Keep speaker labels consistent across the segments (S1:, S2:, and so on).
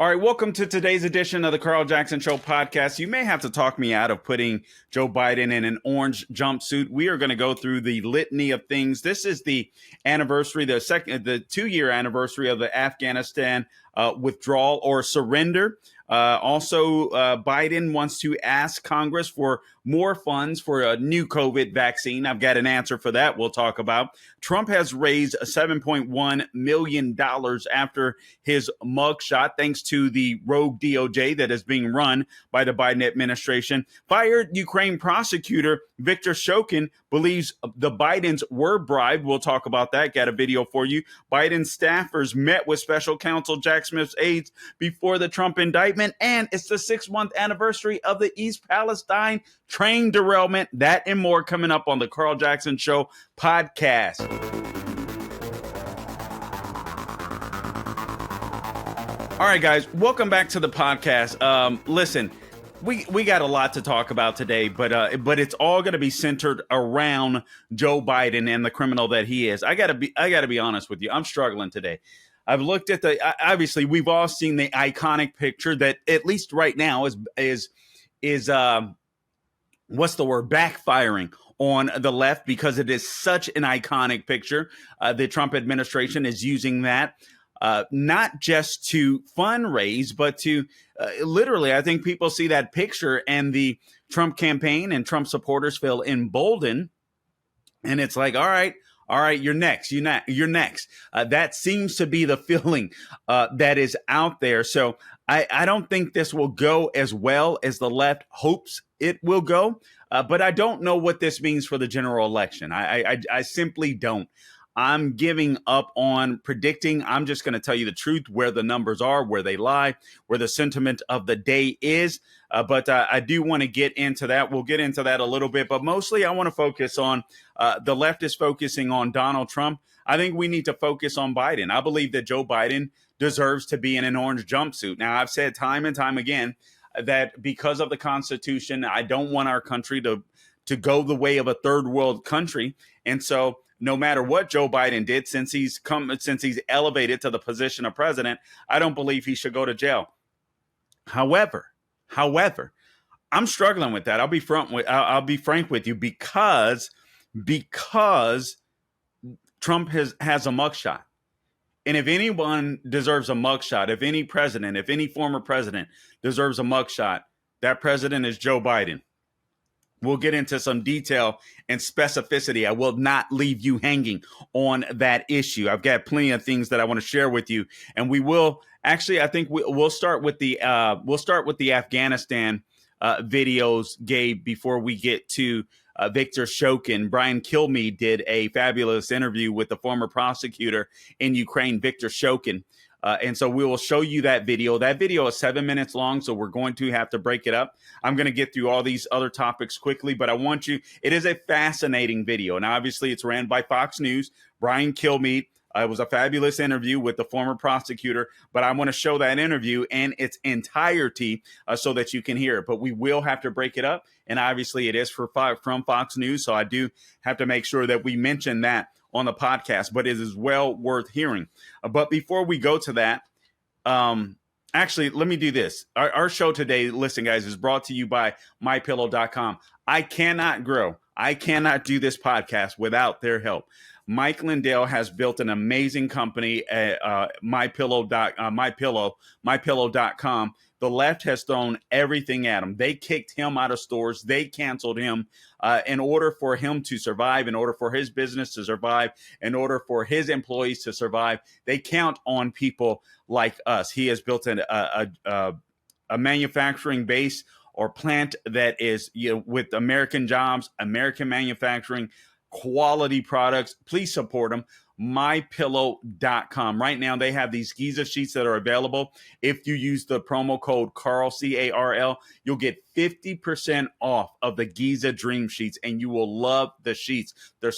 S1: All right, welcome to today's edition of the Carl Jackson Show podcast. You may have to talk me out of putting Joe Biden in an orange jumpsuit. We are going to go through the litany of things. This is the anniversary, the 2-year anniversary of the Afghanistan withdrawal or surrender. Also, Biden wants to ask Congress for more funds for a new COVID vaccine. I've got an answer for that we'll talk about. Trump has raised $7.1 million after his mugshot, thanks to the rogue DOJ that is being run by the Biden administration. Fired Ukraine prosecutor Viktor Shokin believes the Bidens were bribed. We'll talk about that. Got a video for you. Biden staffers met with special counsel Jack Smith's aides before the Trump indictment. And it's the 6-month anniversary of the East Palestine train derailment. That and more coming up on the Carl Jackson Show podcast. All right, guys, welcome back to the podcast. Listen, we got a lot to talk about today, but it's all going to be centered around Joe Biden and the criminal that he is. I gotta be honest with you. I'm struggling today. I've looked at obviously we've all seen the iconic picture that at least right now is what's the word, backfiring on the left because it is such an iconic picture. The Trump administration is using that not just to fundraise, but to literally, I think people see that picture and the Trump campaign and Trump supporters feel emboldened. And it's like, all right, you're next. You're next. That seems to be the feeling that is out there. So I don't think this will go as well as the left hopes it will go. But I don't know what this means for the general election. I simply don't. I'm giving up on predicting. I'm just going to tell you the truth, where the numbers are, where they lie, where the sentiment of the day is. But I do want to get into that. We'll get into that a little bit. But mostly I want to focus on the left is focusing on Donald Trump. I think we need to focus on Biden. I believe that Joe Biden deserves to be in an orange jumpsuit. Now, I've said time and time again that because of the Constitution, I don't want our country to go the way of a third world country. And so no matter what Joe Biden did since he's elevated to the position of president, I don't believe he should go to jail. However, I'm struggling with that. I'll be frank with you because Trump has a mugshot. And if anyone deserves a mugshot, if any former president deserves a mugshot, that president is Joe Biden. We'll get into some detail and specificity. I will not leave you hanging on that issue. I've got plenty of things that I want to share with you, and we will actually. I think we'll start with the Afghanistan videos, Gabe, before we get to Viktor Shokin. Brian Kilmeade did a fabulous interview with the former prosecutor in Ukraine, Viktor Shokin. And so we will show you that video. That video is 7 minutes long, so we're going to have to break it up. I'm going to get through all these other topics quickly, but it is a fascinating video. And obviously it's ran by Fox News, Brian Kilmeade. It was a fabulous interview with the former prosecutor, but I want to show that interview in its entirety so that you can hear it. But we will have to break it up. And obviously it is from Fox News, so I do have to make sure that we mention that on the podcast, but it is well worth hearing. But before we go to that, actually, let me do this. Our show today, listen, guys, is brought to you by mypillow.com. I cannot grow. I cannot do this podcast without their help. Mike Lindell has built an amazing company at mypillow.com. The left has thrown everything at him. They kicked him out of stores. They canceled him in order for him to survive, in order for his business to survive, in order for his employees to survive. They count on people like us. He has built a manufacturing base or plant that is, with American jobs, American manufacturing, quality products. Please support them. mypillow.com. Right now, they have these Giza sheets that are available. If you use the promo code Carl, C-A-R-L, you'll get 50% off of the Giza Dream Sheets, and you will love the sheets. They're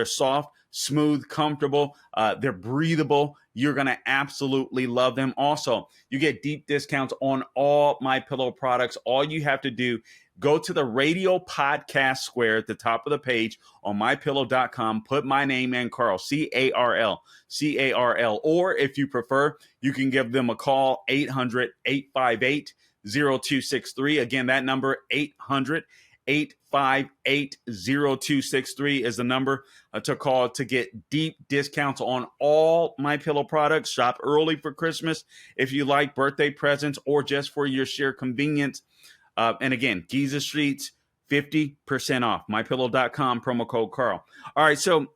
S1: soft, smooth, comfortable. They're breathable. You're going to absolutely love them. Also, you get deep discounts on all My Pillow products. All you have to do, go to the radio podcast square at the top of the page on mypillow.com. Put my name in, Carl, C-A-R-L, or if you prefer, you can give them a call, 800-858-0263. Again, that number, 800-858-0263 is the number to call to get deep discounts on all My Pillow products. Shop early for Christmas if you like, birthday presents, or just for your sheer convenience. And again, Giza Streets, 50% off. MyPillow.com, promo code Carl. All right, so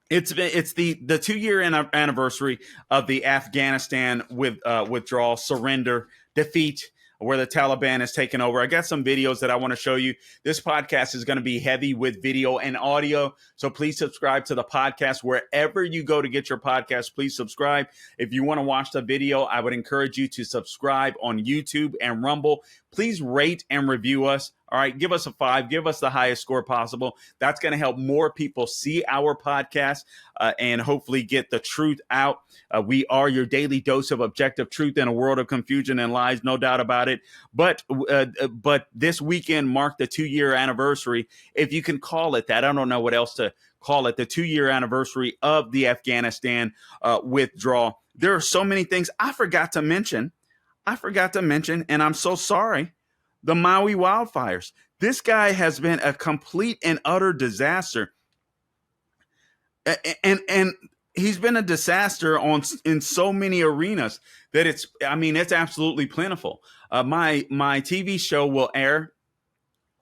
S1: it's the 2-year anniversary of the Afghanistan withdrawal, surrender, defeat, where the Taliban has taken over. I got some videos that I want to show you. This podcast is going to be heavy with video and audio, so please subscribe to the podcast wherever you go to get your podcast. Please subscribe. If you want to watch the video, I would encourage you to subscribe on YouTube and Rumble. Please rate and review us. All right, give us a 5. Give us the highest score possible. That's going to help more people see our podcast and hopefully get the truth out. We are your daily dose of objective truth in a world of confusion and lies, no doubt about it. But this weekend marked the 2-year anniversary, if you can call it that. I don't know what else to call it, the 2-year anniversary of the Afghanistan withdrawal. There are so many things I forgot to mention, and I'm so sorry. The Maui wildfires. This guy has been a complete and utter disaster. And he's been a disaster in so many arenas that it's absolutely plentiful. My TV show will air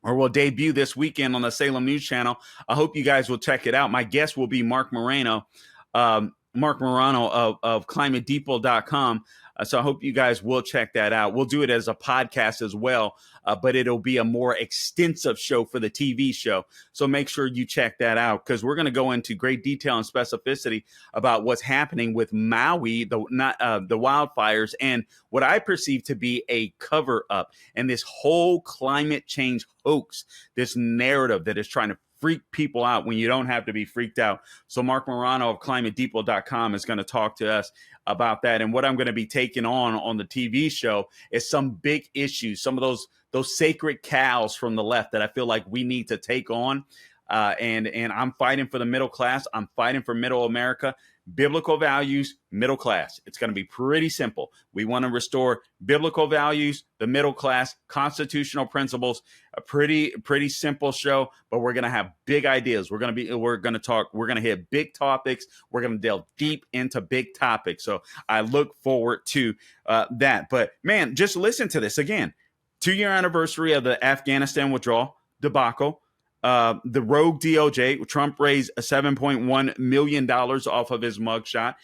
S1: or will debut this weekend on the Salem News Channel. I hope you guys will check it out. My guest will be Mark Morano of climatedepot.com. So I hope you guys will check that out. We'll do it as a podcast as well, but it'll be a more extensive show for the TV show. So make sure you check that out, because we're going to go into great detail and specificity about what's happening with Maui, the wildfires, and what I perceive to be a cover up, and this whole climate change hoax, this narrative that is trying to freak people out when you don't have to be freaked out. So Mark Morano of climatedepot.com is going to talk to us about that. And what I'm going to be taking on the TV show is some big issues, some of those sacred cows from the left that I feel like we need to take on. And I'm fighting for the middle class. I'm fighting for middle America. Biblical values, middle class. It's going to be pretty simple. We want to restore biblical values, the middle class, constitutional principles. A pretty simple show, but we're going to have big ideas. We're going to hit big topics. We're going to delve deep into big topics. So I look forward to that. But man, just listen to this again. 2-year anniversary of the Afghanistan withdrawal debacle. The rogue DOJ, Trump raised $7.1 million off of his mugshot.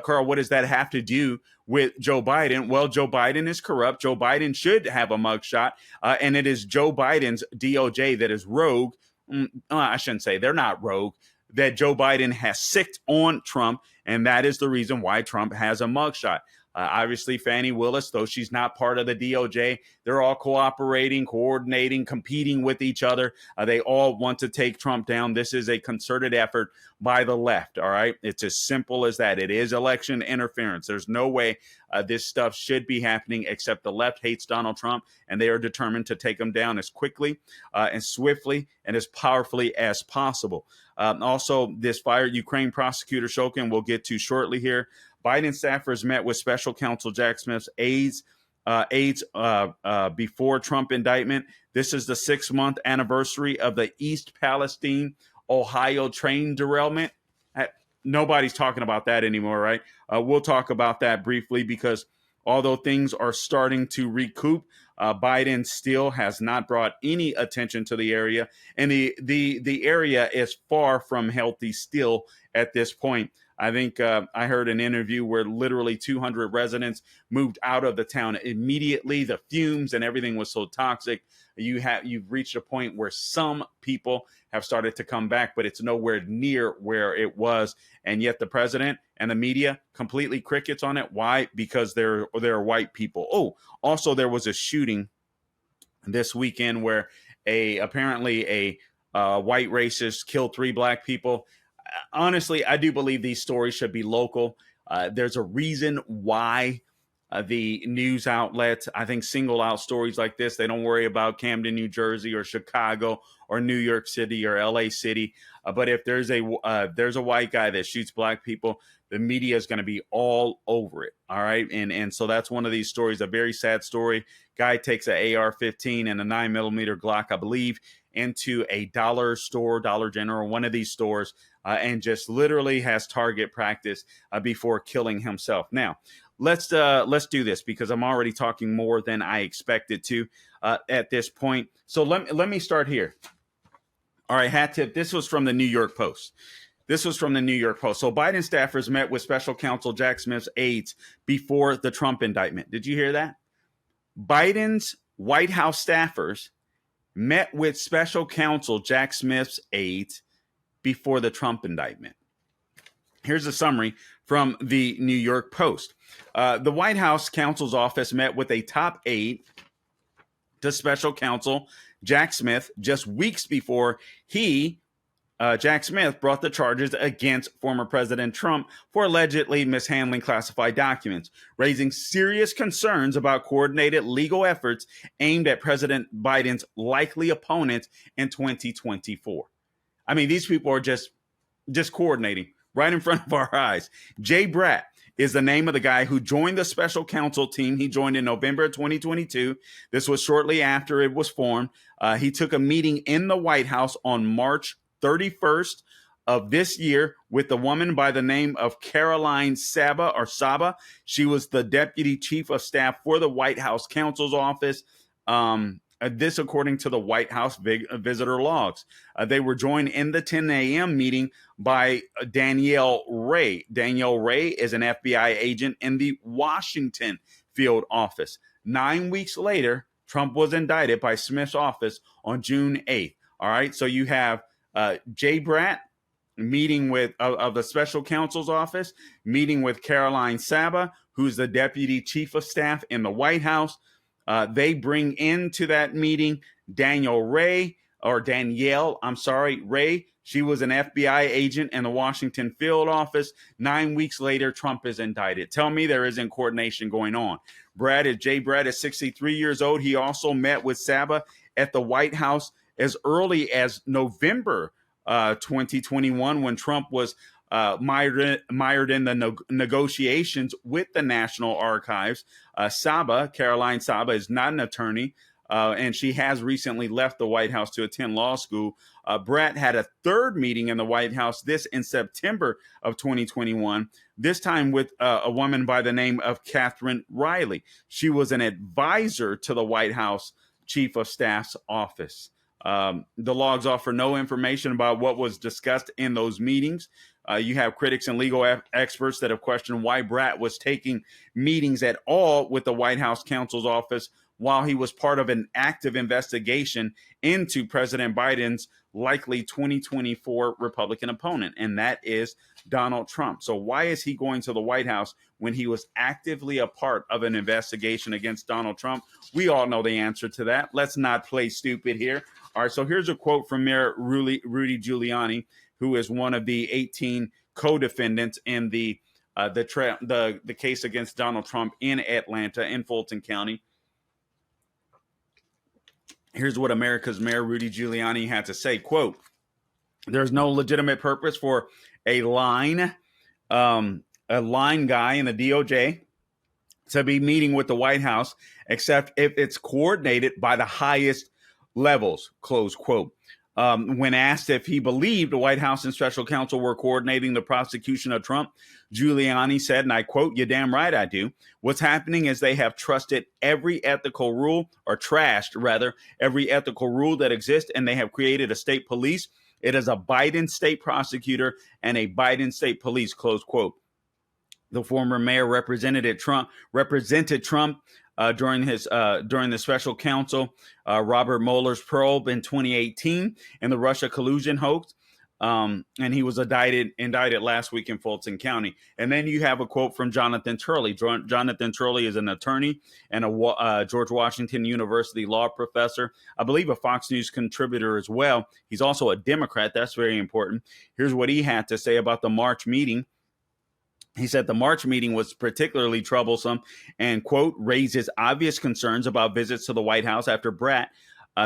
S1: Carl, what does that have to do with Joe Biden? Well, Joe Biden is corrupt. Joe Biden should have a mugshot. And it is Joe Biden's DOJ that is rogue. I shouldn't say they're not rogue, that Joe Biden has sicked on Trump. And that is the reason why Trump has a mugshot. Obviously, Fani Willis, though she's not part of the DOJ, they're all cooperating, coordinating, competing with each other. They all want to take Trump down. This is a concerted effort by the left, all right? It's as simple as that. It is election interference. There's no way this stuff should be happening, except the left hates Donald Trump, and they are determined to take him down as quickly and swiftly and as powerfully as possible. Also, this fired Ukraine prosecutor Shokin we'll get to shortly here. Biden staffers met with special counsel Jack Smith's aides before Trump indictment. This is the 6-month anniversary of the East Palestine, Ohio train derailment. Nobody's talking about that anymore, right? We'll talk about that briefly, because although things are starting to recoup, Biden still has not brought any attention to the area, and the area is far from healthy still at this point. I think I heard an interview where literally 200 residents moved out of the town immediately. The fumes and everything was so toxic. You've reached a point where some people have started to come back, but it's nowhere near where it was. And yet the president and the media completely crickets on it. Why? Because they're white people. Oh, also there was a shooting this weekend where apparently a white racist killed 3 black people. Honestly, I do believe these stories should be local. There's a reason why the news outlets, I think, single out stories like this. They don't worry about Camden, New Jersey, or Chicago, or New York City, or LA City. But if there's a white guy that shoots black people, the media is going to be all over it. All right. And so that's one of these stories, a very sad story. Guy takes an AR-15 and a 9mm Glock, I believe, into a dollar store, Dollar General, one of these stores, and just literally has target practice before killing himself. Now, let's do this, because I'm already talking more than I expected to at this point. So let me start here. All right, hat tip. This was from the New York Post. So Biden staffers met with special counsel Jack Smith's aides before the Trump indictment. Did you hear that? Biden's White House staffers met with special counsel Jack Smith's aides before the Trump indictment. Here's a summary from the New York Post. The White House counsel's office met with a top aide to special counsel Jack Smith just weeks before Jack Smith brought the charges against former President Trump for allegedly mishandling classified documents, raising serious concerns about coordinated legal efforts aimed at President Biden's likely opponents in 2024. I mean, these people are just coordinating right in front of our eyes. Jay Bratt is the name of the guy who joined the special counsel team. He joined in November 2022. This was shortly after it was formed. He took a meeting in the White House on March 31st of this year with a woman by the name of Caroline Saba. She was the deputy chief of staff for the White House counsel's office. This, according to the White House visitor logs. They were joined in the 10 a.m. meeting by Danielle Ray. Danielle Ray is an FBI agent in the Washington field office. 9 weeks later, Trump was indicted by Smith's office on June 8th. All right, so you have Jay Bratt meeting with of the special counsel's office, meeting with Caroline Saba, who's the deputy chief of staff in the White House. They bring into that meeting Danielle Ray. She was an FBI agent in the Washington field office. 9 weeks later, Trump is indicted. Tell me there isn't coordination going on. Jay Bratt is 63 years old. He also met with Saba at the White House as early as November 2021, when Trump was mired in the negotiations with the National Archives. Caroline Saba, is not an attorney, and she has recently left the White House to attend law school. Bratt had a third meeting in the White House, this in September of 2021, this time with a woman by the name of Catherine Riley. She was an advisor to the White House Chief of Staff's office. The logs offer no information about what was discussed in those meetings. You have critics and legal experts that have questioned why Bratt was taking meetings at all with the White House counsel's office while he was part of an active investigation into President Biden's likely 2024 Republican opponent, and that is Donald Trump. So why is he going to the White House when he was actively a part of an investigation against Donald Trump? We all know the answer to that. Let's not play stupid here. All right, so here's a quote from Mayor Rudy Giuliani, who is one of the 18 co-defendants in the case against Donald Trump in Atlanta, in Fulton County. Here's what America's Mayor Rudy Giuliani had to say, quote, "There's no legitimate purpose for a line guy in the DOJ to be meeting with the White House, except if it's coordinated by the highest levels," close quote. When asked if he believed the White House and special counsel were coordinating the prosecution of Trump, Giuliani said, and I quote, "You're damn right I do. What's happening is they have trashed every ethical rule that exists, and they have created a state police. It is a Biden state prosecutor and a Biden state police," close quote. The former mayor represented Trump during the special counsel Robert Mueller's probe in 2018 in the Russia collusion hoax, and he was indicted last week in Fulton County. And then you have a quote from Jonathan Turley. Jonathan Turley is an attorney and a George Washington University law professor, I believe a Fox News contributor as well. He's also a Democrat. That's very important. Here's what he had to say about the March meeting He said the March meeting was particularly troublesome and, quote, raises obvious concerns about visits to the White House after Bratt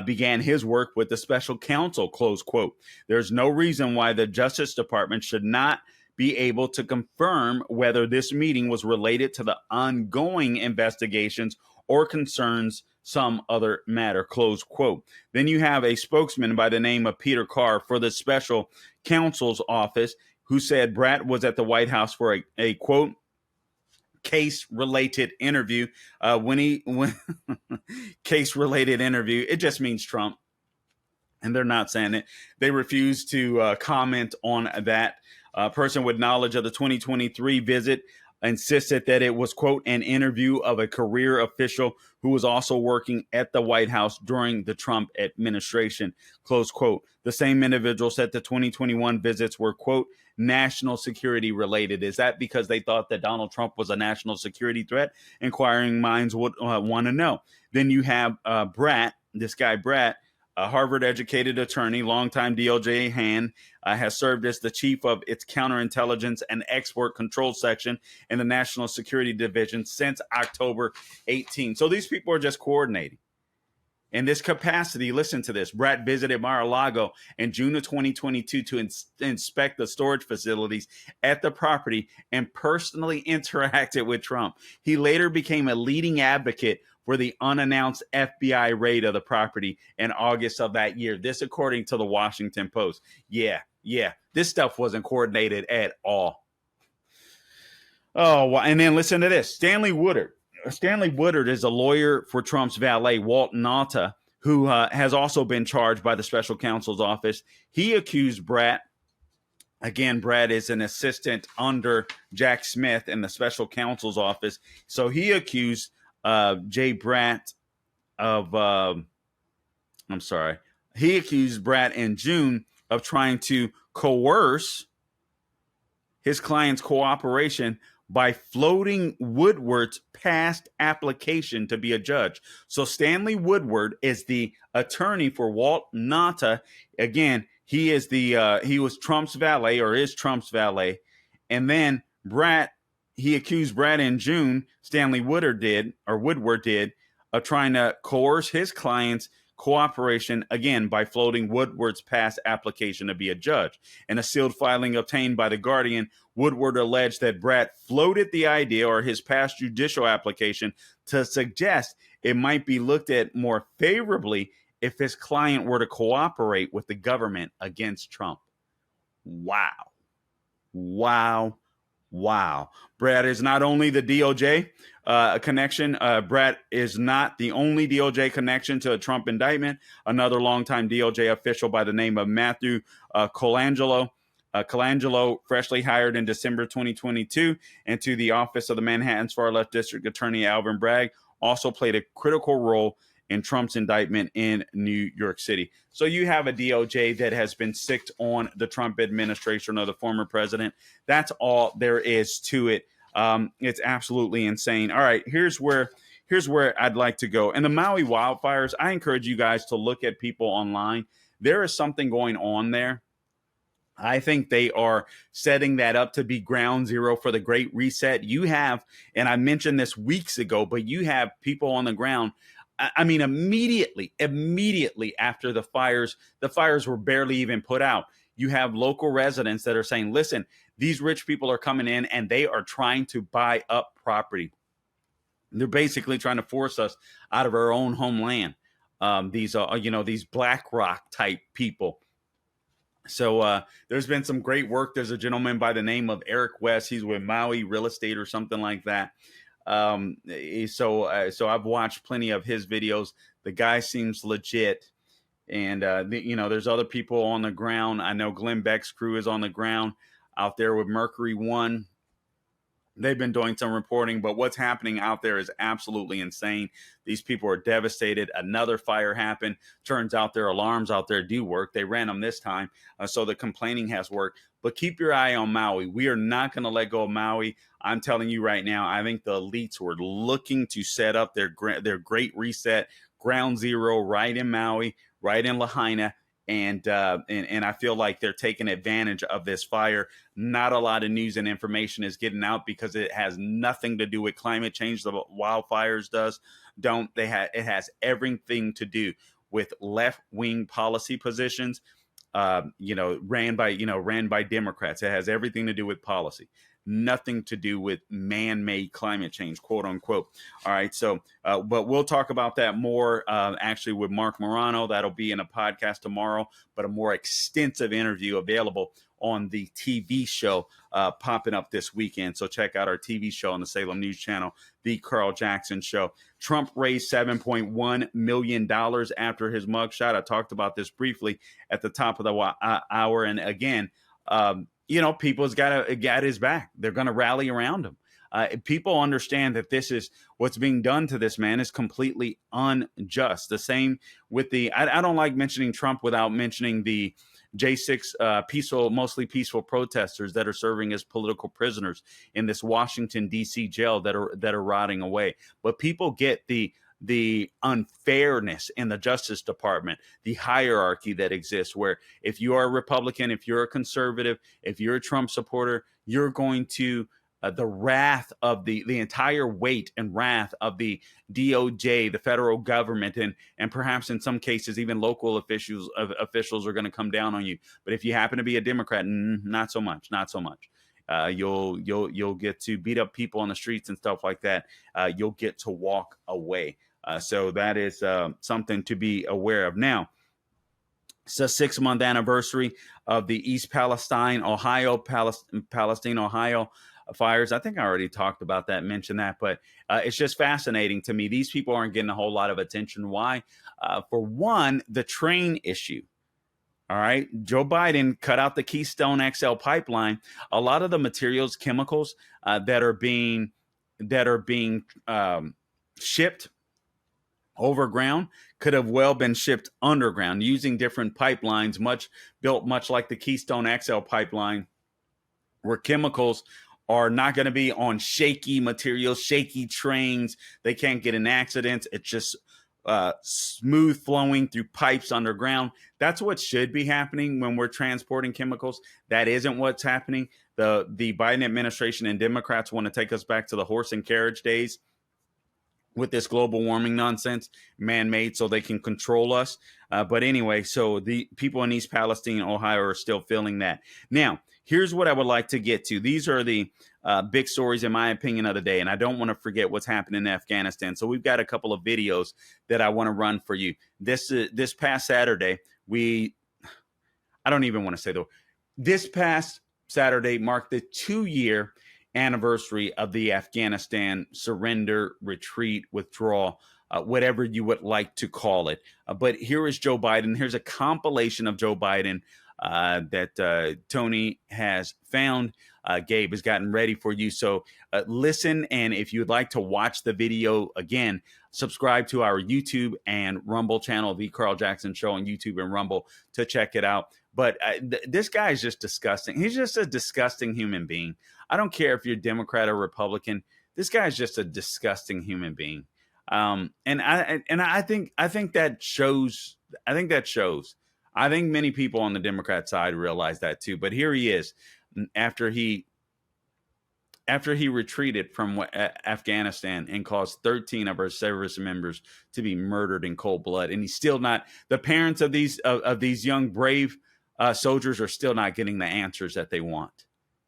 S1: began his work with the special counsel, close quote. There's no reason why the Justice Department should not be able to confirm whether this meeting was related to the ongoing investigations or concerns some other matter, close quote. Then you have a spokesman by the name of Peter Carr for the special counsel's office who said Bratt was at the White House for a quote, case-related interview. When case-related interview, it just means Trump. And they're not saying it. They refuse to comment on that. Person with knowledge of the 2023 visit insisted that it was, quote, an interview of a career official who was also working at the White House during the Trump administration, close quote. The same individual said the 2021 visits were, quote, national security related. Is that because they thought that Donald Trump was a national security threat? Inquiring minds would want to know. Then you have Bratt, this guy Bratt, a Harvard-educated attorney, longtime DOJ hand, has served as the chief of its counterintelligence and export control section in the National Security Division since October 18. So these people are just coordinating. In this capacity, listen to this, Bratt visited Mar-a-Lago in June of 2022 to inspect the storage facilities at the property and personally interacted with Trump. He later became a leading advocate for the unannounced FBI raid of the property in August of that year. This, according to the Washington Post. Yeah. This stuff wasn't coordinated at all. Oh, and then listen to this. Stanley Woodard. Stanley Woodard is a lawyer for Trump's valet, Walt Nauta, who has also been charged by the special counsel's office. He accused Bratt. Again, Bratt is an assistant under Jack Smith in the special counsel's office. So he accused Jay Bratt of, he accused Bratt in June of trying to coerce his client's cooperation by floating Woodward's past application to be a judge. So Stanley Woodward is the attorney for Walt Nauta. Again, he is he was Trump's valet, or is Trump's valet. And then Bratt, he accused Bratt in June, Stanley Woodward did, of trying to coerce his client's cooperation, again, by floating Woodward's past application to be a judge. In a sealed filing obtained by The Guardian, Woodward alleged that Bratt floated the idea, or his past judicial application, to suggest it might be looked at more favorably if his client were to cooperate with the government against Trump. Wow. Bratt is not only the DOJ connection. Bratt is not the only DOJ connection to a Trump indictment. Another longtime DOJ official by the name of Matthew Colangelo, freshly hired in December 2022 into the office of the Manhattan's far-left district attorney Alvin Bragg, also played a critical role in Trump's indictment in New York City. So you have a DOJ that has been sicked on the Trump administration or the former president. That's all there is to it. It's absolutely insane. All right, here's where I'd like to go. And the Maui wildfires, I encourage you guys to look at people online. There is something going on there. I think they are setting that up to be ground zero for the Great Reset. You have, and I mentioned this weeks ago, but you have people on the ground. I mean, immediately after the fires were barely even put out. You have local residents that are saying, listen, these rich people are coming in and they are trying to buy up property. They're basically trying to force us out of our own homeland. These BlackRock type people. So there's been some great work. There's a gentleman by the name of Eric West. He's with Maui Real Estate or something like that. So I've watched plenty of his videos. The guy seems legit. And, there's other people on the ground. I know Glenn Beck's crew is on the ground out there with Mercury One. They've been doing some reporting, but what's happening out there is absolutely insane. These people are devastated. Another fire happened. Turns out their alarms out there do work. They ran them this time, so the complaining has worked. But keep your eye on Maui. We are not going to let go of Maui. I'm telling you right now, I think the elites were looking to set up their Great Reset, ground zero, right in Maui, right in Lahaina. And I feel like they're taking advantage of this fire. Not a lot of news and information is getting out because it has nothing to do with climate change. The wildfires it has everything to do with left-wing policy positions, ran by Democrats. It has everything to do with policy, nothing to do with man-made climate change, quote unquote. All right. So, but we'll talk about that more, actually with Mark Morano. That'll be in a podcast tomorrow, but a more extensive interview available on the TV show popping up this weekend. So check out our TV show on the Salem News Channel, The Carl Jackson Show. Trump raised $7.1 million after his mugshot. I talked about this briefly at the top of the hour. And again, people's got his back. They're going to rally around him. People understand that this is what's being done to this man is completely unjust. The same with I don't like mentioning Trump without mentioning the J6 mostly peaceful protesters that are serving as political prisoners in this Washington, D.C. jail that are rotting away. But people get the unfairness in the Justice Department, the hierarchy that exists, where if you are a Republican, if you're a conservative, if you're a Trump supporter, you're going to the wrath of the entire weight and wrath of the DOJ, the federal government, and perhaps in some cases even local officials are going to come down on you. But if you happen to be a Democrat, not so much. You'll get to beat up people on the streets and stuff like that. You'll get to walk away. So that is something to be aware of. Now, it's a 6-month anniversary of the East Palestine, Ohio fires. I think I already talked about that, mentioned that, but it's just fascinating to me. These people aren't getting a whole lot of attention. Why? For one, the train issue. All right. Joe Biden cut out the Keystone XL pipeline. A lot of the materials, chemicals that are being shipped overground could have well been shipped underground using different pipelines, built much like the Keystone XL pipeline, where chemicals are not going to be on shaky materials, shaky trains. They can't get in accidents. It's just smooth flowing through pipes underground. That's what should be happening when we're transporting chemicals. That isn't what's happening. The Biden administration and Democrats want to take us back to the horse and carriage days with this global warming nonsense, man-made, so they can control us. But anyway, so the people in East Palestine, Ohio, are still feeling that. Now, here's what I would like to get to. These are the big stories, in my opinion, of the day, and I don't want to forget what's happening in Afghanistan. So we've got a couple of videos that I want to run for you. This past Saturday, I don't even want to say this past Saturday marked the 2-year anniversary of the Afghanistan surrender, retreat, withdrawal, whatever you would like to call it. But here is Joe Biden. Here's a compilation of Joe Biden that Tony has found. Gabe has gotten ready for you. So listen, and if you'd like to watch the video again, subscribe to our YouTube and Rumble channel, The Carl Jackson Show on YouTube and Rumble, to check it out. But this guy is just disgusting. He's just a disgusting human being. I don't care if you're Democrat or Republican. This guy is just a disgusting human being. And I think that shows. I think many people on the Democrat side realize that too. But here he is, after he retreated from Afghanistan and caused 13 of our service members to be murdered in cold blood, and he's still not. The parents of these young brave soldiers are still not getting the answers that they want.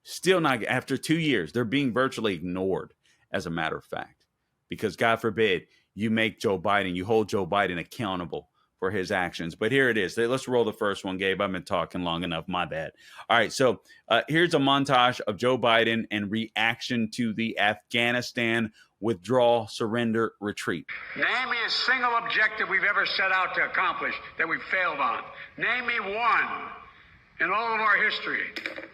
S1: Still not. After 2 years, they're being virtually ignored, as a matter of fact, because God forbid you hold Joe Biden accountable for his actions. But here it is. Let's roll the first one, Gabe. I've been talking long enough. My bad. All right. So here's a montage of Joe Biden and reaction to the Afghanistan withdrawal, surrender, retreat.
S2: Name me a single objective we've ever set out to accomplish that we've failed on. Name me one in all of our history.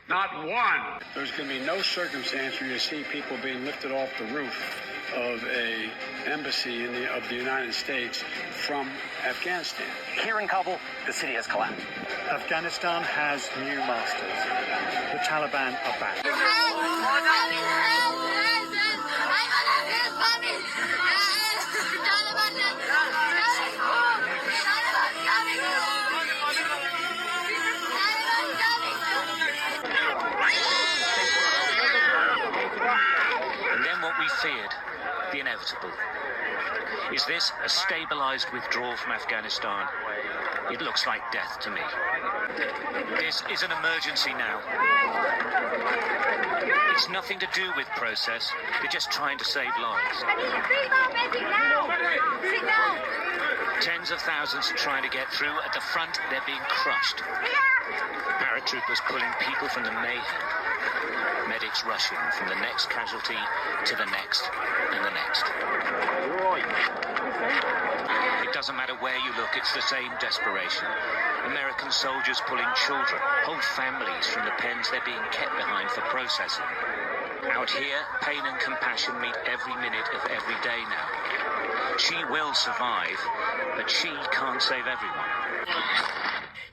S2: Not one. There's going to be no circumstance where you see people being lifted off the roof of a embassy of the United States from Afghanistan.
S3: Here in Kabul, the city has collapsed.
S4: Afghanistan has new masters. The Taliban are back.
S5: people. Is this a stabilized withdrawal from Afghanistan? It looks like death to me. This is an emergency now. It's nothing to do with process. They're just trying to save lives. Tens of thousands are trying to get through. At the front, they're being crushed. Paratroopers pulling people from the mayhem. Medics rushing from the next casualty to the next and the next. It doesn't matter where you look, it's the same desperation. American soldiers pulling children, whole families from the pens they're being kept behind for processing. Out here, pain and compassion meet every minute of every day now. She will survive, but she can't save everyone.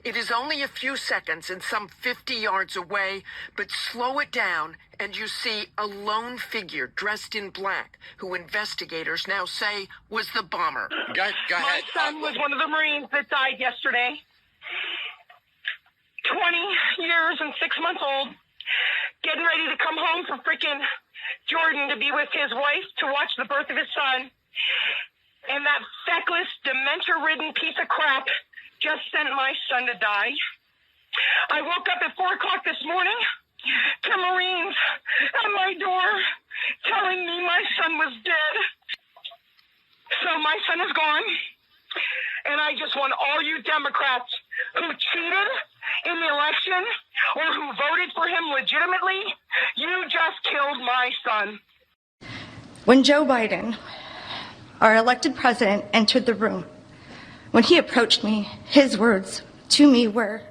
S6: It is only a few seconds and some 50 yards away, but slow it down and you see a lone figure dressed in black who investigators now say was the bomber.
S2: Go ahead.
S7: My son was one of the Marines that died yesterday. 20 years and 6 months old, getting ready to come home from frickin' Jordan to be with his wife to watch the birth of his son. And that feckless, dementia-ridden piece of crap just sent my son to die. I woke up at 4 o'clock this morning to Marines at my door telling me my son was dead. So my son is gone. And I just want all you Democrats who cheated in the election or who voted for him legitimately, you just killed my son.
S8: When Joe Biden, our elected president, entered the room, when he approached me, his words to me were,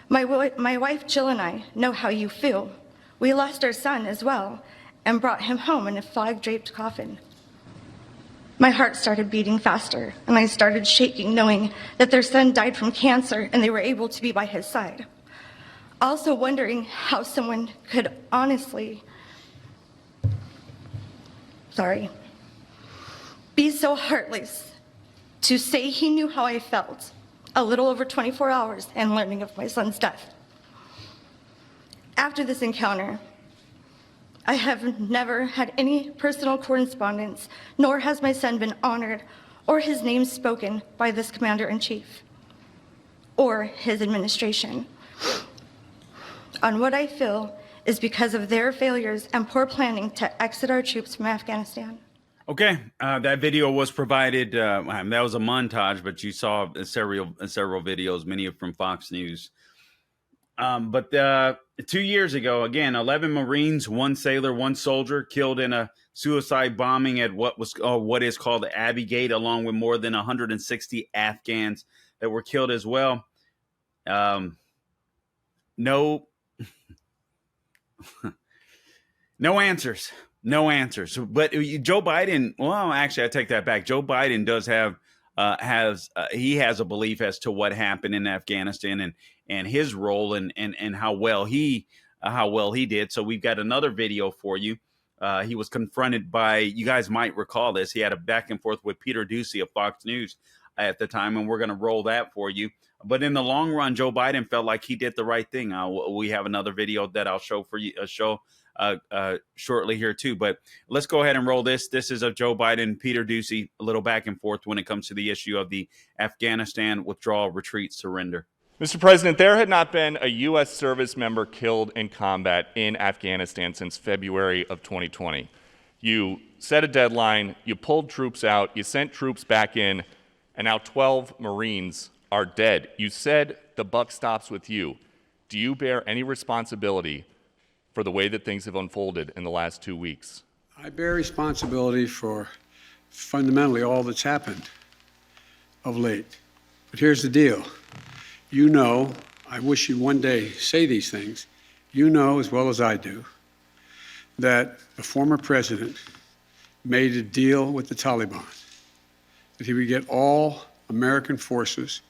S8: my wife Jill and I know how you feel. We lost our son as well and brought him home in a flag-draped coffin. My heart started beating faster, and I started shaking, knowing that their son died from cancer and they were able to be by his side. Also wondering how someone could honestly, be so heartless to say he knew how I felt a little over 24 hours and learning of my son's death. After this encounter, I have never had any personal correspondence, nor has my son been honored or his name spoken by this commander-in-chief or his administration on what I feel is because of their failures and poor planning to exit our troops from Afghanistan.
S1: Okay, that video was provided. That was a montage, but you saw several videos, many of from Fox News. But 2 years ago, again, 11 Marines, 1 sailor, 1 soldier killed in a suicide bombing at what is called the Abbey Gate, along with more than 160 Afghans that were killed as well. No answers. No answers. But Joe Biden, well, actually, I take that back. Joe Biden does have he has a belief as to what happened in Afghanistan and his role and how well he did. So we've got another video for you. He was confronted by, you guys might recall this, he had a back and forth with Peter Doocy of Fox News at the time, and we're going to roll that for you. But in the long run, Joe Biden felt like he did the right thing. We have another video that I'll show for you, shortly here too. But let's go ahead and roll this. This is of Joe Biden, Peter Doocy, a little back and forth when it comes to the issue of the Afghanistan withdrawal, retreat, surrender.
S9: Mr. President, there had not been a U.S. service member killed in combat in Afghanistan since February of 2020. You set a deadline, you pulled troops out, you sent troops back in, and now 12 Marines are dead. You said the buck stops with you. Do you bear any responsibility for the way that things have unfolded in the last 2 weeks?
S2: I bear responsibility for fundamentally all that's happened of late. But here's the deal. You know, I wish you'd one day say these things. You know as well as I do that the former president made a deal with the Taliban that he would get all American forces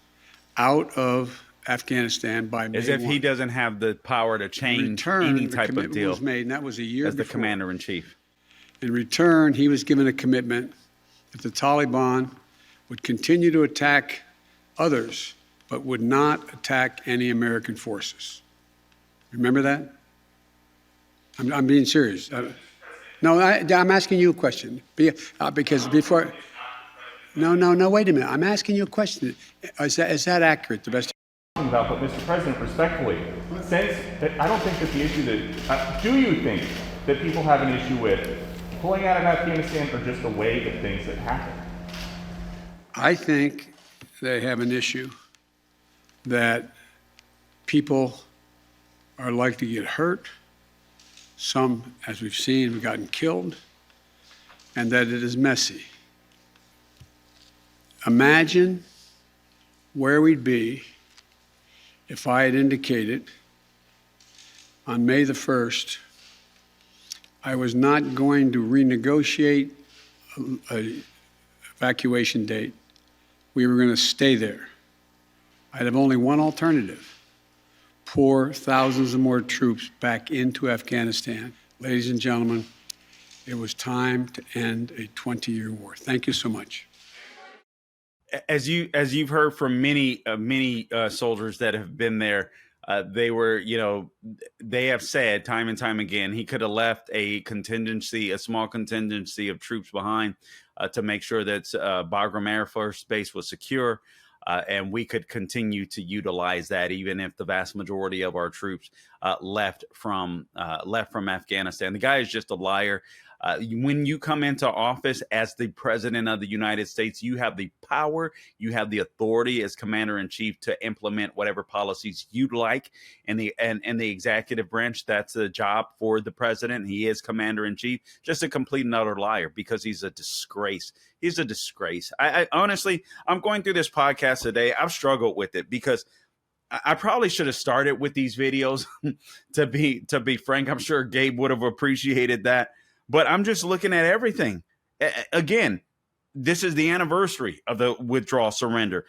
S2: out of Afghanistan by May 1.
S1: As if he doesn't have the power to change any type of deal.
S2: Was made, and that was a year
S1: as the
S2: before.
S1: commander-in-chief.
S2: In return, he was given a commitment that the Taliban would continue to attack others, but would not attack any American forces. Remember that? I'm being serious. No, I'm asking you a question. Because before... No, wait a minute. I'm asking you a question. Is that accurate, the best...
S9: About, but Mr. President, respectfully, since that I don't think that the issue that, do you think that people have an issue with pulling out of Afghanistan or just the way that things that happen?
S2: I think they have an issue that people are likely to get hurt. Some, as we've seen, have gotten killed, and that it is messy. Imagine where we'd be if I had indicated on May the 1st I was not going to renegotiate an evacuation date. We were going to stay there. I'd have only one alternative: pour thousands of more troops back into Afghanistan. Ladies and gentlemen, it was time to end a 20-year war. Thank you so much.
S1: As you've heard from many soldiers that have been there, they were, they have said time and time again, he could have left a small contingency of troops behind to make sure that Bagram Air Force Base was secure. And we could continue to utilize that, even if the vast majority of our troops left from Afghanistan. The guy is just a liar. When you come into office as the president of the United States, you have the power, you have the authority as commander-in-chief to implement whatever policies you'd like. And the executive branch, that's a job for the president. He is commander-in-chief. Just a complete and utter liar, because he's a disgrace. He's a disgrace. I honestly, I'm going through this podcast today. I've struggled with it because I probably should have started with these videos. To be frank, I'm sure Gabe would have appreciated that. But I'm just looking at everything. Again, this is the anniversary of the withdrawal surrender.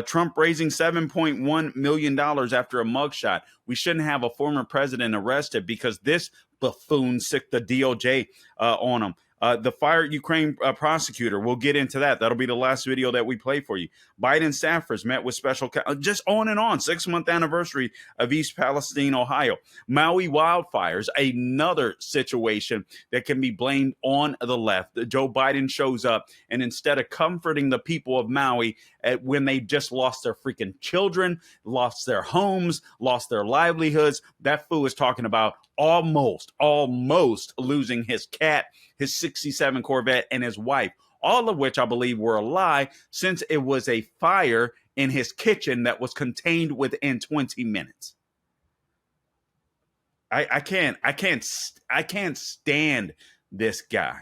S1: Trump raising $7.1 million after a mugshot. We shouldn't have a former president arrested because this buffoon sicked the DOJ on him. The fired Ukraine prosecutor, we'll get into that. That'll be the last video that we play for you. Biden staffers met with special, just on and on. 6-month anniversary of East Palestine, Ohio. Maui wildfires, another situation that can be blamed on the left. Joe Biden shows up, and instead of comforting the people of Maui when they just lost their freaking children, lost their homes, lost their livelihoods, that fool is talking about almost losing his cat, his 67 Corvette, and his wife, all of which I believe were a lie, since it was a fire in his kitchen that was contained within 20 minutes. I can't stand this guy.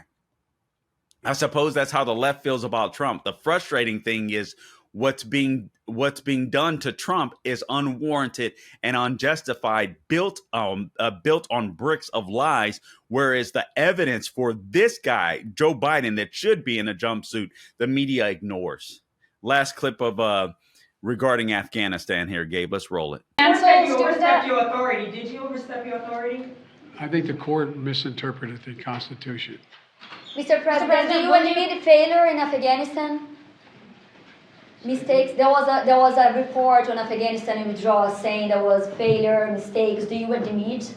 S1: I suppose that's how the left feels about Trump. The frustrating thing is what's being done to Trump is unwarranted and unjustified, built on bricks of lies, whereas the evidence for this guy, Joe Biden, that should be in a jumpsuit, the media ignores. Last clip of regarding Afghanistan here, Gabe. Let's roll it.
S10: You overstepped your authority. Did you overstep your authority?
S2: I think the court misinterpreted the Constitution.
S11: Mr. President, do you admit failure in Afghanistan? Mistakes. There was a report on Afghanistan withdrawal saying there was failure, mistakes. Do you admit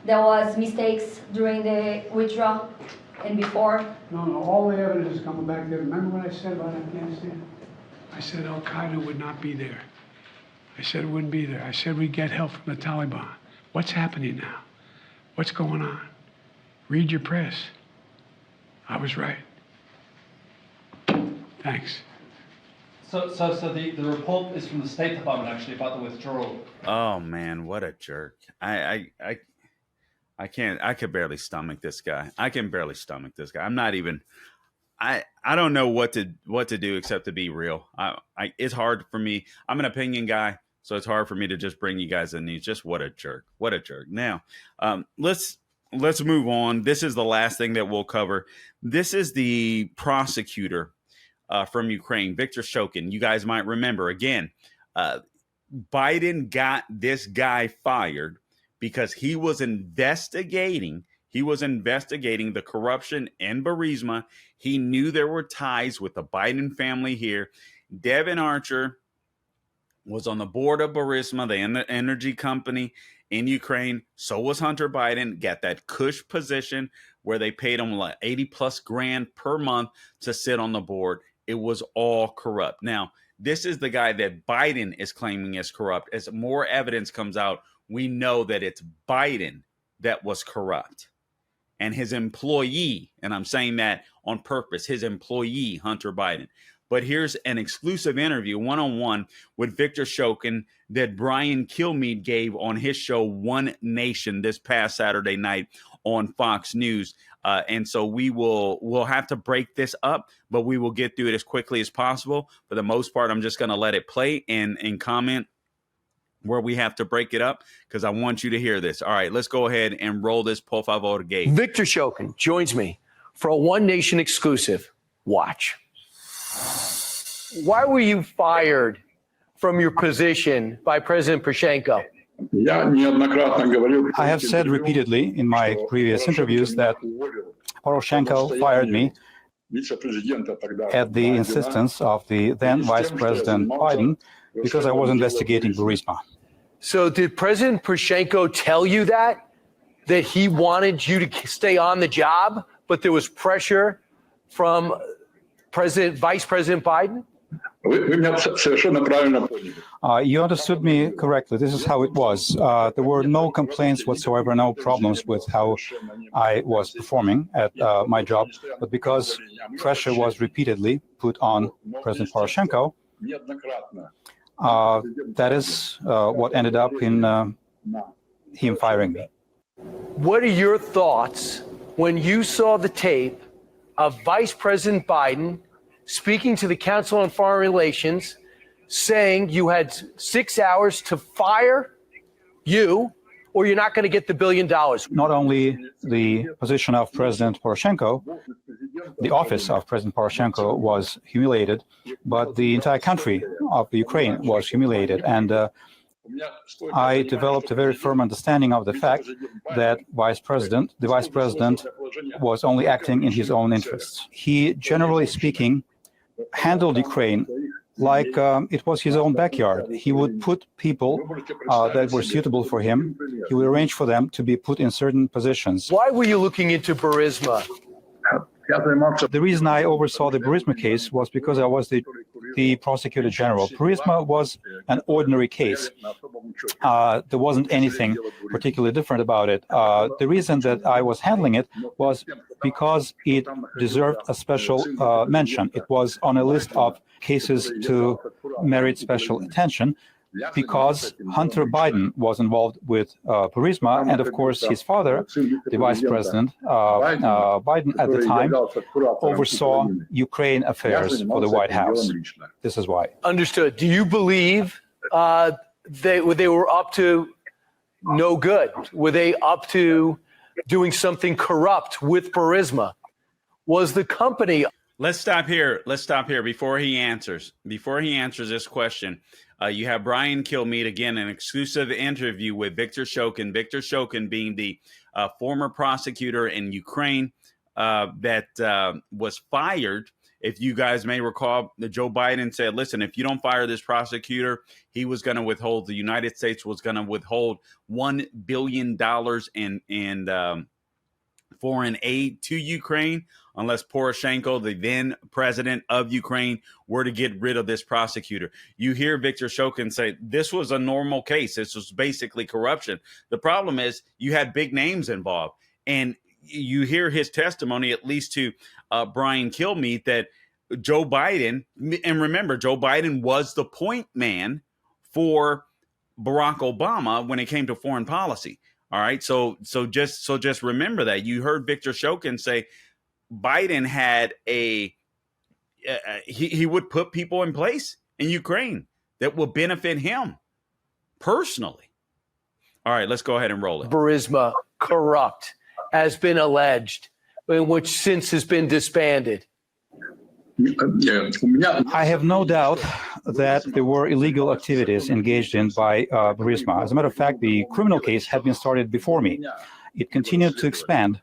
S11: there was mistakes during the withdrawal and before?
S2: No. All the evidence is coming back there. Remember what I said about Afghanistan? I said Al Qaeda would not be there. I said it wouldn't be there. I said we'd get help from the Taliban. What's happening now? What's going on? Read your press. I was right. Thanks.
S12: So the report is from the State Department, actually, about the withdrawal.
S1: Oh man, what a jerk! I could barely stomach this guy. I can barely stomach this guy. I'm not even. I don't know what to do except to be real. It's hard for me. I'm an opinion guy, so it's hard for me to just bring you guys the news. Just what a jerk! What a jerk! Now, let's move on. This is the last thing that we'll cover. This is the prosecutor from Ukraine, Viktor Shokin. You guys might remember, again, Biden got this guy fired because he was investigating the corruption in Burisma. He knew there were ties with the Biden family here. Devin Archer was on the board of Burisma, the energy company, in Ukraine. So was Hunter Biden. Got that cush position where they paid him like 80 plus grand per month to sit on the board. It was all corrupt. Now, this is the guy that Biden is claiming is corrupt. As more evidence comes out, we know that it's Biden that was corrupt. And his employee, and I'm saying that on purpose, his employee, Hunter Biden. But here's an exclusive interview, one-on-one, with Viktor Shokin that Brian Kilmeade gave on his show, One Nation, this past Saturday night on Fox News. And so we'll have to break this up, but we will get through it as quickly as possible. For the most part, I'm just going to let it play and comment where we have to break it up, because I want you to hear this. All right, let's go ahead and roll this, por favor, gate.
S13: Viktor Shokin joins me for a One Nation exclusive. Watch. Why were you fired from your position by President Poroshenko?
S14: I have said repeatedly in my previous interviews that Poroshenko fired me at the insistence of the then Vice President Biden because I was investigating Burisma.
S13: So did President Poroshenko tell you that he wanted you to stay on the job, but there was pressure from Vice President Biden?
S14: You understood me correctly. This is how it was. There were no complaints whatsoever, no problems with how I was performing at my job. But because pressure was repeatedly put on President Poroshenko, that is what ended up in him firing me.
S13: What are your thoughts when you saw the tape of Vice President Biden speaking to the Council on Foreign Relations, saying you had 6 hours to fire you or you're not going to get the $1 billion?
S14: Not only the position of President Poroshenko, the office of President Poroshenko was humiliated, but the entire country of Ukraine was humiliated. And I developed a very firm understanding of the fact that the Vice President was only acting in his own interests. He, generally speaking, handled Ukraine like it was his own backyard. He would put people that were suitable for him. He would arrange for them to be put in certain positions.
S13: Why were you looking into Burisma?
S14: The reason I oversaw the Burisma case was because I was the prosecutor general. Burisma was an ordinary case. There wasn't anything particularly different about it. The reason that I was handling it was because it deserved a special mention. It was on a list of cases to merit special attention, because Hunter Biden was involved with Burisma, and of course his father, the Vice President Biden at the time, oversaw Ukraine affairs for the White House. This is why.
S13: Understood. Do you believe they were up to no good? Were they up to doing something corrupt with Burisma? Was the company...
S1: Let's stop here. Before he answers this question. You have Brian Kilmeade, again, an exclusive interview with Viktor Shokin. Viktor Shokin being the former prosecutor in Ukraine that was fired. If you guys may recall, Joe Biden said, listen, if you don't fire this prosecutor, he was going to withhold, the United States was going to withhold $1 billion in foreign aid to Ukraine unless Poroshenko, the then president of Ukraine, were to get rid of this prosecutor. You hear Viktor Shokin say this was a normal case. This was basically corruption. The problem is you had big names involved. And you hear his testimony, at least to Brian Kilmeade, that Joe Biden, and remember, Joe Biden was the point man for Barack Obama when it came to foreign policy. All right. So just remember that. You heard Viktor Shokin say Biden had he would put people in place in Ukraine that will benefit him personally. All right, let's go ahead and roll it.
S13: Burisma corrupt has been alleged, which since has been disbanded.
S14: I have no doubt that there were illegal activities engaged in by Burisma. As a matter of fact, the criminal case had been started before me. It continued to expand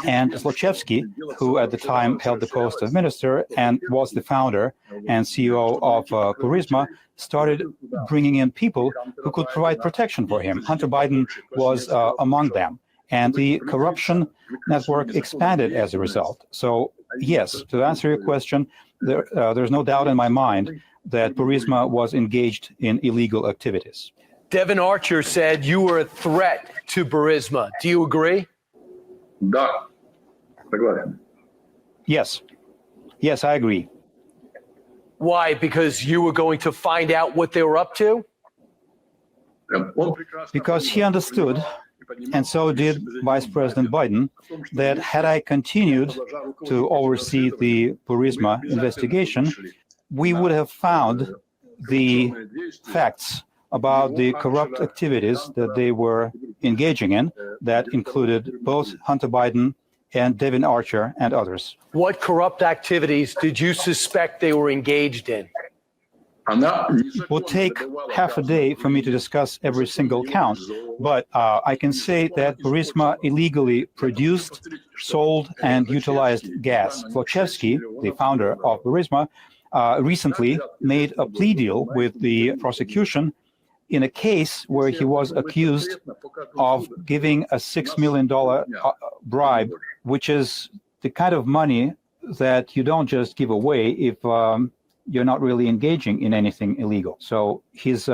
S14: And Zlochevsky, who at the time held the post of minister and was the founder and CEO of Burisma, started bringing in people who could provide protection for him. Hunter Biden was among them. And the corruption network expanded as a result. So, yes, to answer your question, there's no doubt in my mind that Burisma was engaged in illegal activities.
S13: Devin Archer said you were a threat to Burisma. Do you agree?
S14: Yes. Yes, I agree.
S13: Why? Because you were going to find out what they were up to?
S14: Because he understood, and so did Vice President Biden, that had I continued to oversee the Burisma investigation, we would have found the facts about the corrupt activities that they were engaging in that included both Hunter Biden and Devin Archer and others.
S13: What corrupt activities did you suspect they were engaged in?
S14: It will take half a day for me to discuss every single count, but I can say that Burisma illegally produced, sold, and utilized gas. Zlochevsky, the founder of Burisma, recently made a plea deal with the prosecution in a case where he was accused of giving a $6 million bribe, which is the kind of money that you don't just give away if you're not really engaging in anything illegal. So his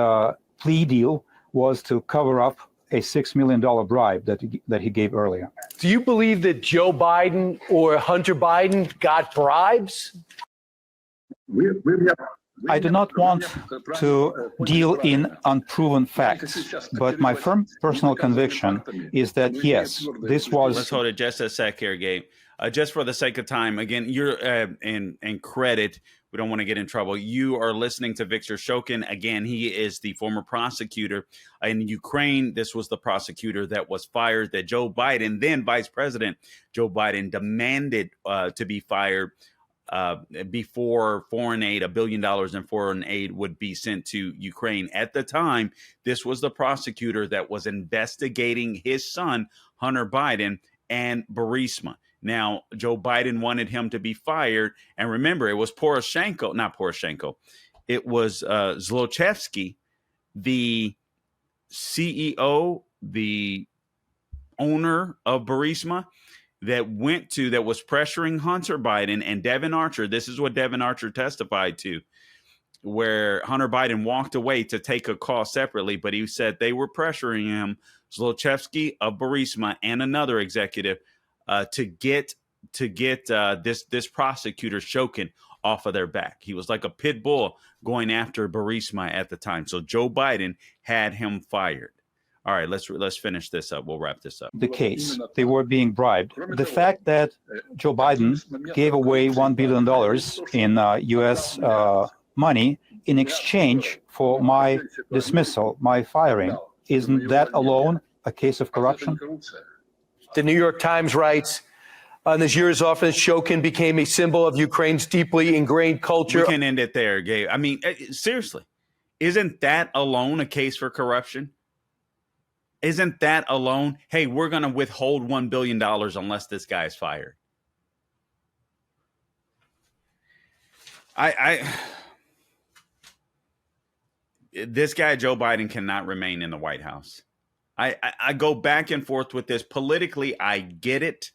S14: plea deal was to cover up a $6 million bribe that he gave earlier.
S13: Do you believe that Joe Biden or Hunter Biden got bribes?
S14: I do not want to deal in unproven facts, but my firm personal conviction is that, yes, this was...
S1: Let's hold it just a sec here, Gabe. Just for the sake of time, again, you're in credit. We don't want to get in trouble. You are listening to Viktor Shokin. Again, he is the former prosecutor in Ukraine. This was the prosecutor that was fired, that Joe Biden, then Vice President Joe Biden, demanded to be fired before foreign aid, $1 billion in foreign aid would be sent to Ukraine. At the time, this was the prosecutor that was investigating his son, Hunter Biden, and Burisma. Now, Joe Biden wanted him to be fired. And remember, it was it was Zlochevsky, the CEO, the owner of Burisma, that was pressuring Hunter Biden and Devin Archer. This is what Devin Archer testified to, where Hunter Biden walked away to take a call separately, but he said they were pressuring him, Zlochevsky of Burisma and another executive, to get this prosecutor Shokin off of their back. He was like a pit bull going after Burisma at the time. So Joe Biden had him fired. All right, let's finish this up. We'll wrap this up.
S14: The case, they were being bribed. The fact that Joe Biden gave away $1 billion in U.S. money in exchange for my dismissal, my firing, isn't that alone a case of corruption?
S13: The New York Times writes, on this year's office, Shokin became a symbol of Ukraine's deeply ingrained culture.
S1: We can end it there, Gabe. I mean, seriously, isn't that alone a case for corruption? Isn't that alone? Hey, we're going to withhold $1 billion unless this guy's fired. This guy, Joe Biden, cannot remain in the White House. I go back and forth with this. Politically, I get it,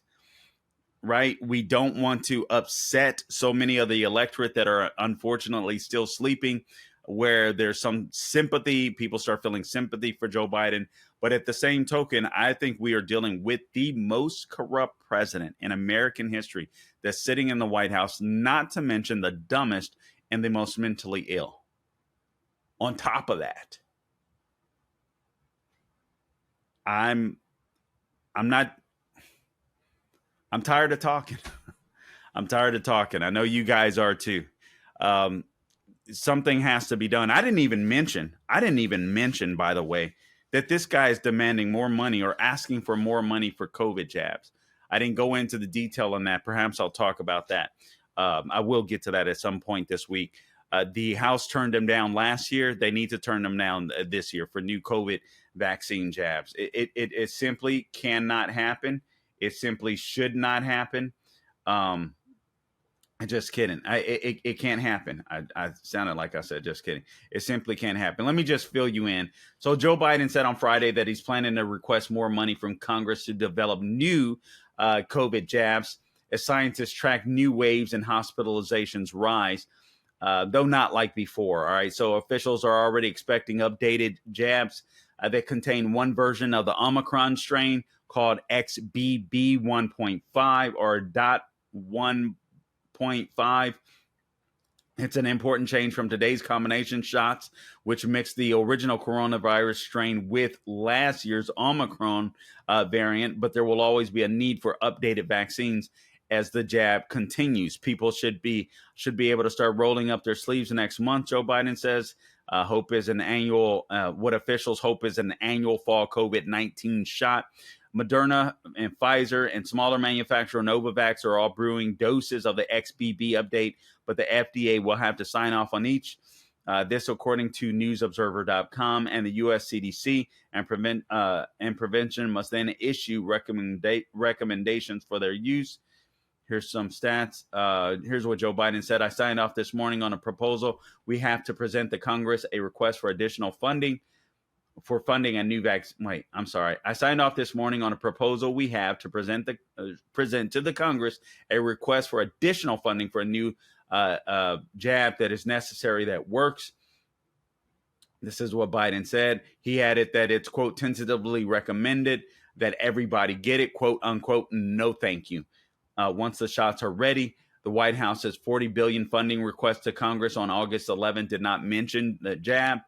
S1: right? We don't want to upset so many of the electorate that are unfortunately still sleeping, where there's some sympathy. People start feeling sympathy for Joe Biden. But at the same token, I think we are dealing with the most corrupt president in American history that's sitting in the White House, not to mention the dumbest and the most mentally ill. On top of that, I'm tired of talking. I'm tired of talking. I know you guys are too. Something has to be done. I didn't even mention, by the way, that this guy is demanding more money or asking for more money for COVID jabs. I didn't go into the detail on that. Perhaps I'll talk about that. I will get to that at some point this week. The House turned him down last year. They need to turn him down this year for new COVID vaccine jabs. It simply cannot happen. It simply should not happen. Just kidding. It can't happen. I sounded like I said, just kidding. It simply can't happen. Let me just fill you in. So Joe Biden said on Friday that he's planning to request more money from Congress to develop new COVID jabs as scientists track new waves and hospitalizations rise, though not like before. All right. So officials are already expecting updated jabs that contain one version of the Omicron strain called XBB 1.5 or .1.5. It's an important change from today's combination shots, which mixed the original coronavirus strain with last year's Omicron variant, but there will always be a need for updated vaccines as the jab continues. People should be able to start rolling up their sleeves next month, Joe Biden says. What officials hope is an annual fall COVID-19 shot. Moderna and Pfizer and smaller manufacturer Novavax are all brewing doses of the XBB update, but the FDA will have to sign off on each. This, according to newsobserver.com, and the U.S. CDC and prevention must then issue recommendations for their use. Here's some stats. Here's what Joe Biden said. I signed off this morning on a proposal. We have to present to Congress a request for additional funding for funding a new vaccine. I signed off this morning on a proposal we have to present to the Congress a request for additional funding for a new jab that is necessary, that works. This is what Biden said. He added that it's, quote, tentatively recommended that everybody get it, quote, unquote, no thank you. Once the shots are ready, the White House's $40 billion funding request to Congress on August 11th did not mention the jab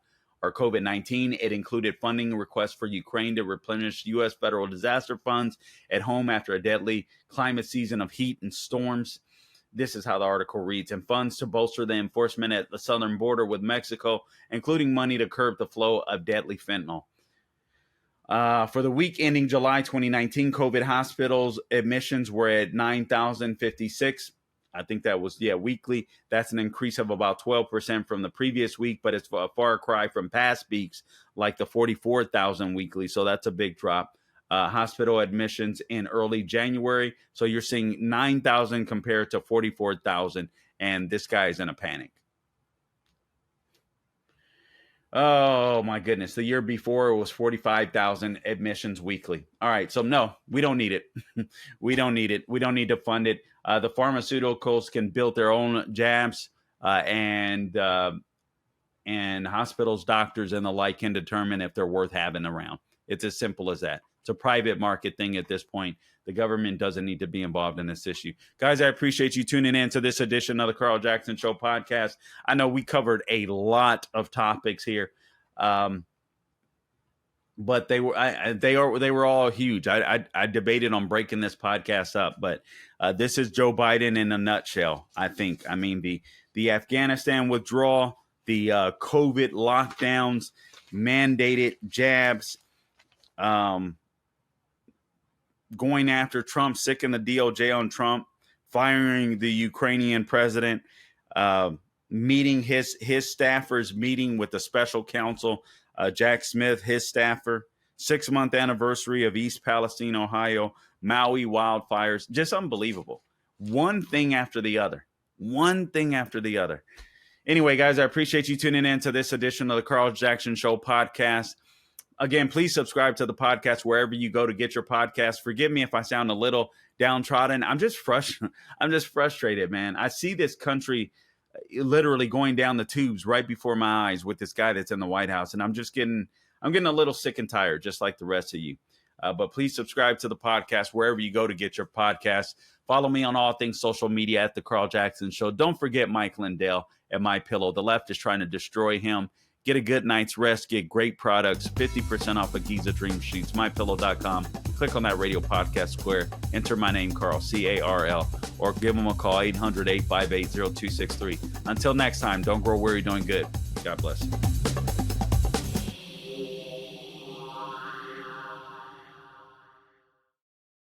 S1: or COVID-19. It included funding requests for Ukraine to replenish U.S. federal disaster funds at home after a deadly climate season of heat and storms. This is how the article reads. And funds to bolster the enforcement at the southern border with Mexico, including money to curb the flow of deadly fentanyl. For the week ending July 2019, COVID hospitals admissions were at 9,056. I think that was, weekly. That's an increase of about 12% from the previous week, but it's a far cry from past peaks like the 44,000 weekly. So that's a big drop. Hospital admissions in early January. So you're seeing 9,000 compared to 44,000. And this guy is in a panic. Oh, my goodness. The year before, it was 45,000 admissions weekly. All right. So, no, we don't need it. We don't need it. We don't need to fund it. The pharmaceuticals can build their own jabs, and hospitals, doctors, and the like can determine if they're worth having around. It's as simple as that. It's a private market thing at this point. The government doesn't need to be involved in this issue. Guys, I appreciate you tuning in to this edition of the Carl Jackson Show podcast. I know we covered a lot of topics here, but they were all huge. I debated on breaking this podcast up, but this is Joe Biden in a nutshell, I think. I mean, the Afghanistan withdrawal, the COVID lockdowns, mandated jabs, going after Trump, sicking the DOJ on Trump, firing the Ukrainian president, meeting his staffers, meeting with the special counsel, Jack Smith, his staffer, 6-month anniversary of East Palestine, Ohio, Maui wildfires, just unbelievable. One thing after the other. Anyway, guys, I appreciate you tuning in to this edition of the Carl Jackson Show podcast. Again, please subscribe to the podcast wherever you go to get your podcast. Forgive me if I sound a little downtrodden. I'm just frustrated, man. I see this country literally going down the tubes right before my eyes with this guy that's in the White House, and I'm getting a little sick and tired, just like the rest of you. But please subscribe to the podcast wherever you go to get your podcast. Follow me on all things social media at The Carl Jackson Show. Don't forget Mike Lindell at MyPillow. The left is trying to destroy him. Get a good night's rest. Get great products. 50% off of Giza Dream Sheets. MyPillow.com. Click on that radio podcast square. Enter my name, Carl, C-A-R-L, or give them a call, 800-858-0263. Until next time, don't grow weary doing good. God bless.